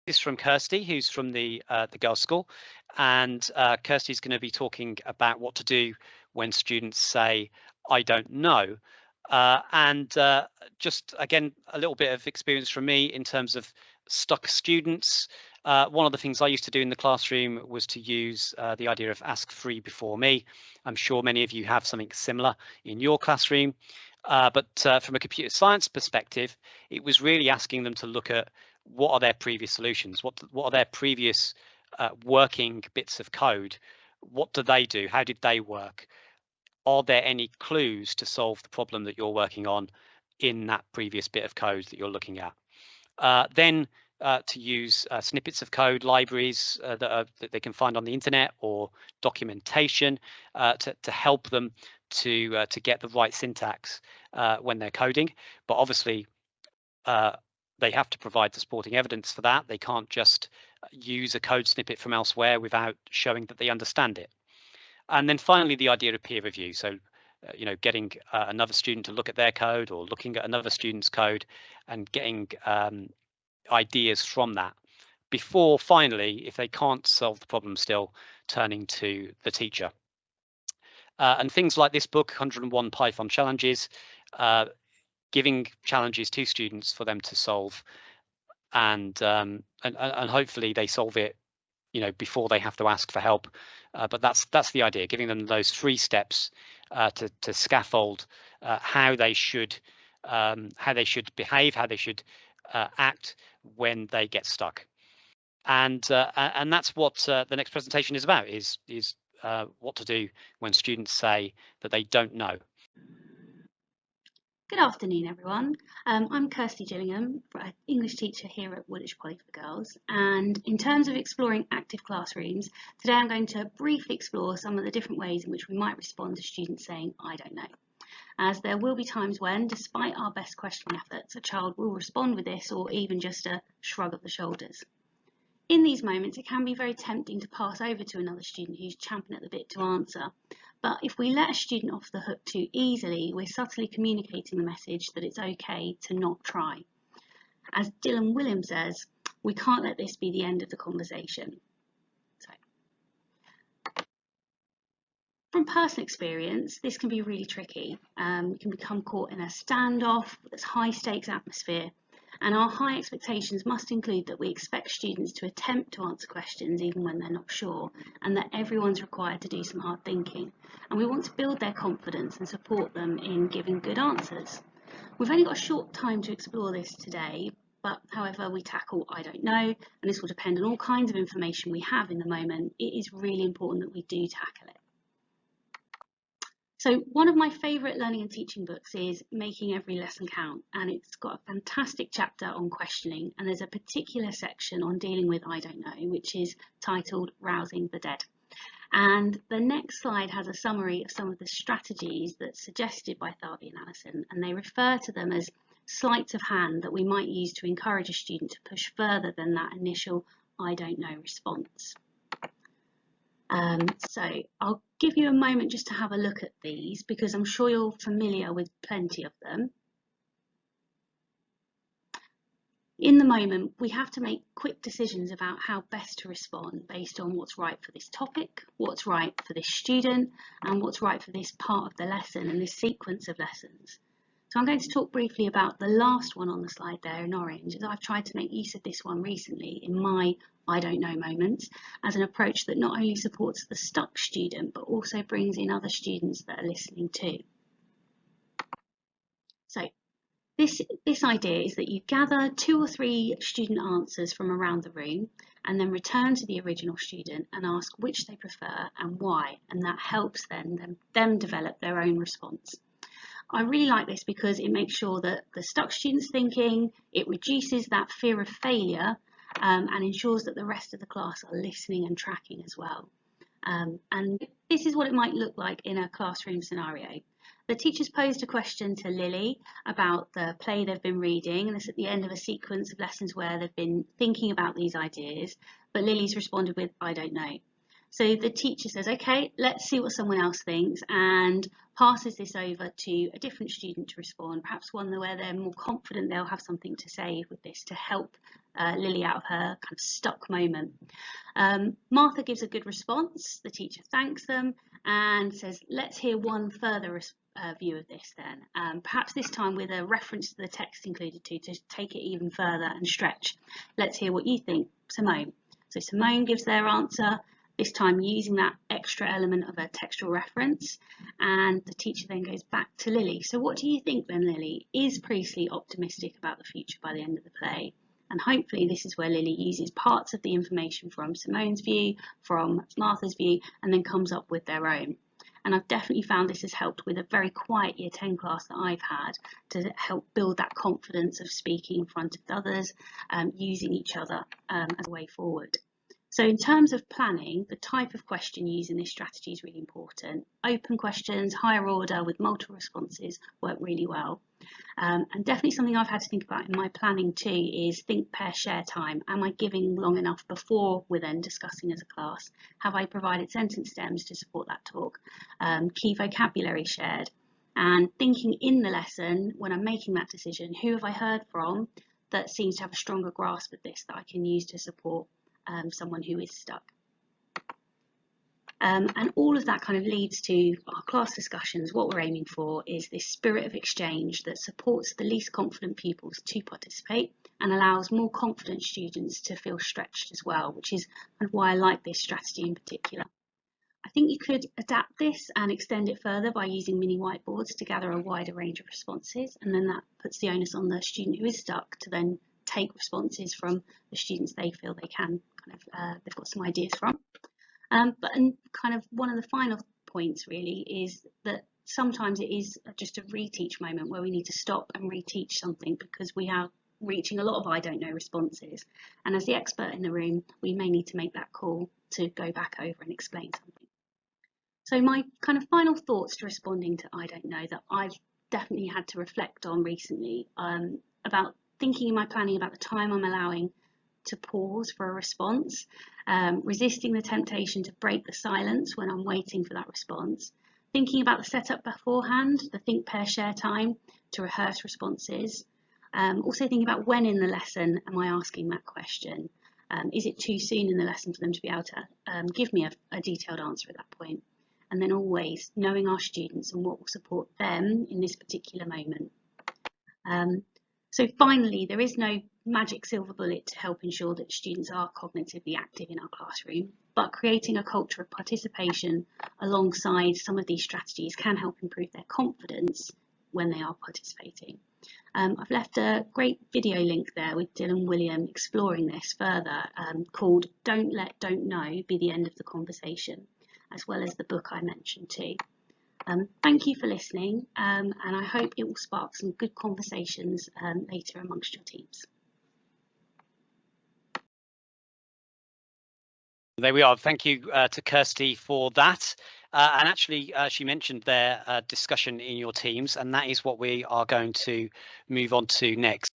is from Kirsty, who's from the girls' school, and Kirsty's going to be talking about what to do when students say, "I don't know." And just again, a little bit of experience from me in terms of stuck students. One of the things I used to do in the classroom was to use the idea of ask three before me. I'm sure many of you have something similar in your classroom. But from a computer science perspective, it was really asking them to look at what are their previous solutions, what are their previous working bits of code, what do they do, how did they work, are there any clues to solve the problem that you're working on in that previous bit of code that you're looking at. Then to use snippets of code libraries that they can find on the internet or documentation to help them to get the right syntax when they're coding. But obviously, they have to provide the supporting evidence for that. They can't just use a code snippet from elsewhere without showing that they understand it. And then finally, the idea of peer review. So, getting another student to look at their code or looking at another student's code and getting ideas from that before finally, if they can't solve the problem still, turning to the teacher. And things like this book, 101 Python Challenges, giving challenges to students for them to solve, and hopefully they solve it, before they have to ask for help. But that's the idea, giving them those 3 steps to scaffold how they should behave, how they should act when they get stuck. And that's what the next presentation is about, is what to do when students say that they don't know. Good afternoon, everyone. I'm Kirsty Gillingham, English teacher here at Woolwich Poly for Girls. And in terms of exploring active classrooms, today I'm going to briefly explore some of the different ways in which we might respond to students saying, "I don't know." As there will be times when, despite our best questioning efforts, a child will respond with this or even just a shrug of the shoulders. In these moments, it can be very tempting to pass over to another student who's champing at the bit to answer. But if we let a student off the hook too easily, we're subtly communicating the message that it's okay to not try. As Dylan Williams says, we can't let this be the end of the conversation. From personal experience, this can be really tricky. We can become caught in a standoff, this high stakes atmosphere. And our high expectations must include that we expect students to attempt to answer questions even when they're not sure, and that everyone's required to do some hard thinking. And we want to build their confidence and support them in giving good answers. We've only got a short time to explore this today, but however we tackle "I don't know," and this will depend on all kinds of information we have in the moment, it is really important that we do tackle it. So one of my favourite learning and teaching books is Making Every Lesson Count, and it's got a fantastic chapter on questioning, and there's a particular section on dealing with "I don't know," which is titled Rousing the Dead. And the next slide has a summary of some of the strategies that's suggested by Tharby and Allison, and they refer to them as sleights of hand that we might use to encourage a student to push further than that initial "I don't know" response. So I'll give you a moment just to have a look at these, because I'm sure you're familiar with plenty of them. In the moment, we have to make quick decisions about how best to respond based on what's right for this topic, what's right for this student, and what's right for this part of the lesson and this sequence of lessons. So I'm going to talk briefly about the last one on the slide there in orange, as I've tried to make use of this one recently in my "I don't know" moments as an approach that not only supports the stuck student, but also brings in other students that are listening too. So this idea is that you gather 2 or 3 student answers from around the room and then return to the original student and ask which they prefer and why, and that helps them develop their own response. I really like this because it makes sure that the stuck student's thinking, it reduces that fear of failure, and ensures that the rest of the class are listening and tracking as well. And this is what it might look like in a classroom scenario. The teacher's posed a question to Lily about the play they've been reading, and it's at the end of a sequence of lessons where they've been thinking about these ideas, but Lily's responded with "I don't know." So the teacher says, okay, let's see what someone else thinks, and passes this over to a different student to respond, perhaps one where they're more confident they'll have something to say with this to help Lily out of her kind of stuck moment. Martha gives a good response. The teacher thanks them and says, let's hear one further view of this then, perhaps this time with a reference to the text included to take it even further and stretch. Let's hear what you think, Simone. So Simone gives their answer, this time using that extra element of a textual reference, and the teacher then goes back to Lily. So what do you think then, Lily? Is Priestley optimistic about the future by the end of the play? And hopefully this is where Lily uses parts of the information from Simone's view, from Martha's view, and then comes up with their own. And I've definitely found this has helped with a very quiet Year 10 class that I've had to help build that confidence of speaking in front of others, using each other as a way forward. So in terms of planning, the type of question used in this strategy is really important. Open questions, higher order with multiple responses work really well. And definitely something I've had to think about in my planning too is think, pair, share time. Am I giving long enough before we're then discussing as a class? Have I provided sentence stems to support that talk? Key vocabulary shared. And thinking in the lesson, when I'm making that decision, who have I heard from that seems to have a stronger grasp of this that I can use to support someone who is stuck. And all of that kind of leads to our class discussions. What we're aiming for is this spirit of exchange that supports the least confident pupils to participate and allows more confident students to feel stretched as well, which is kind of why I like this strategy in particular. I think you could adapt this and extend it further by using mini whiteboards to gather a wider range of responses, and then that puts the onus on the student who is stuck to then take responses from the students they feel they can they've got some ideas from. But kind of one of the final points really is that sometimes it is just a reteach moment where we need to stop and reteach something because we are reaching a lot of I don't know responses, and as the expert in the room we may need to make that call to go back over and explain something. So my kind of final thoughts to responding to I don't know that I've definitely had to reflect on recently, about thinking in my planning about the time I'm allowing to pause for a response, resisting the temptation to break the silence when I'm waiting for that response, thinking about the setup beforehand, the think, pair, share time to rehearse responses, also thinking about when in the lesson am I asking that question. Is it too soon in the lesson for them to be able to give me a detailed answer at that point? And then always knowing our students and what will support them in this particular moment. So finally, there is no magic silver bullet to help ensure that students are cognitively active in our classroom, but creating a culture of participation alongside some of these strategies can help improve their confidence when they are participating. I've left a great video link there with Dylan William exploring this further, called Don't Let Don't Know Be the End of the Conversation, as well as the book I mentioned too. Thank you for listening, and I hope it will spark some good conversations later amongst your teams. There we are. Thank you to Kirsty for that. And actually, she mentioned their discussion in your teams, and that is what we are going to move on to next.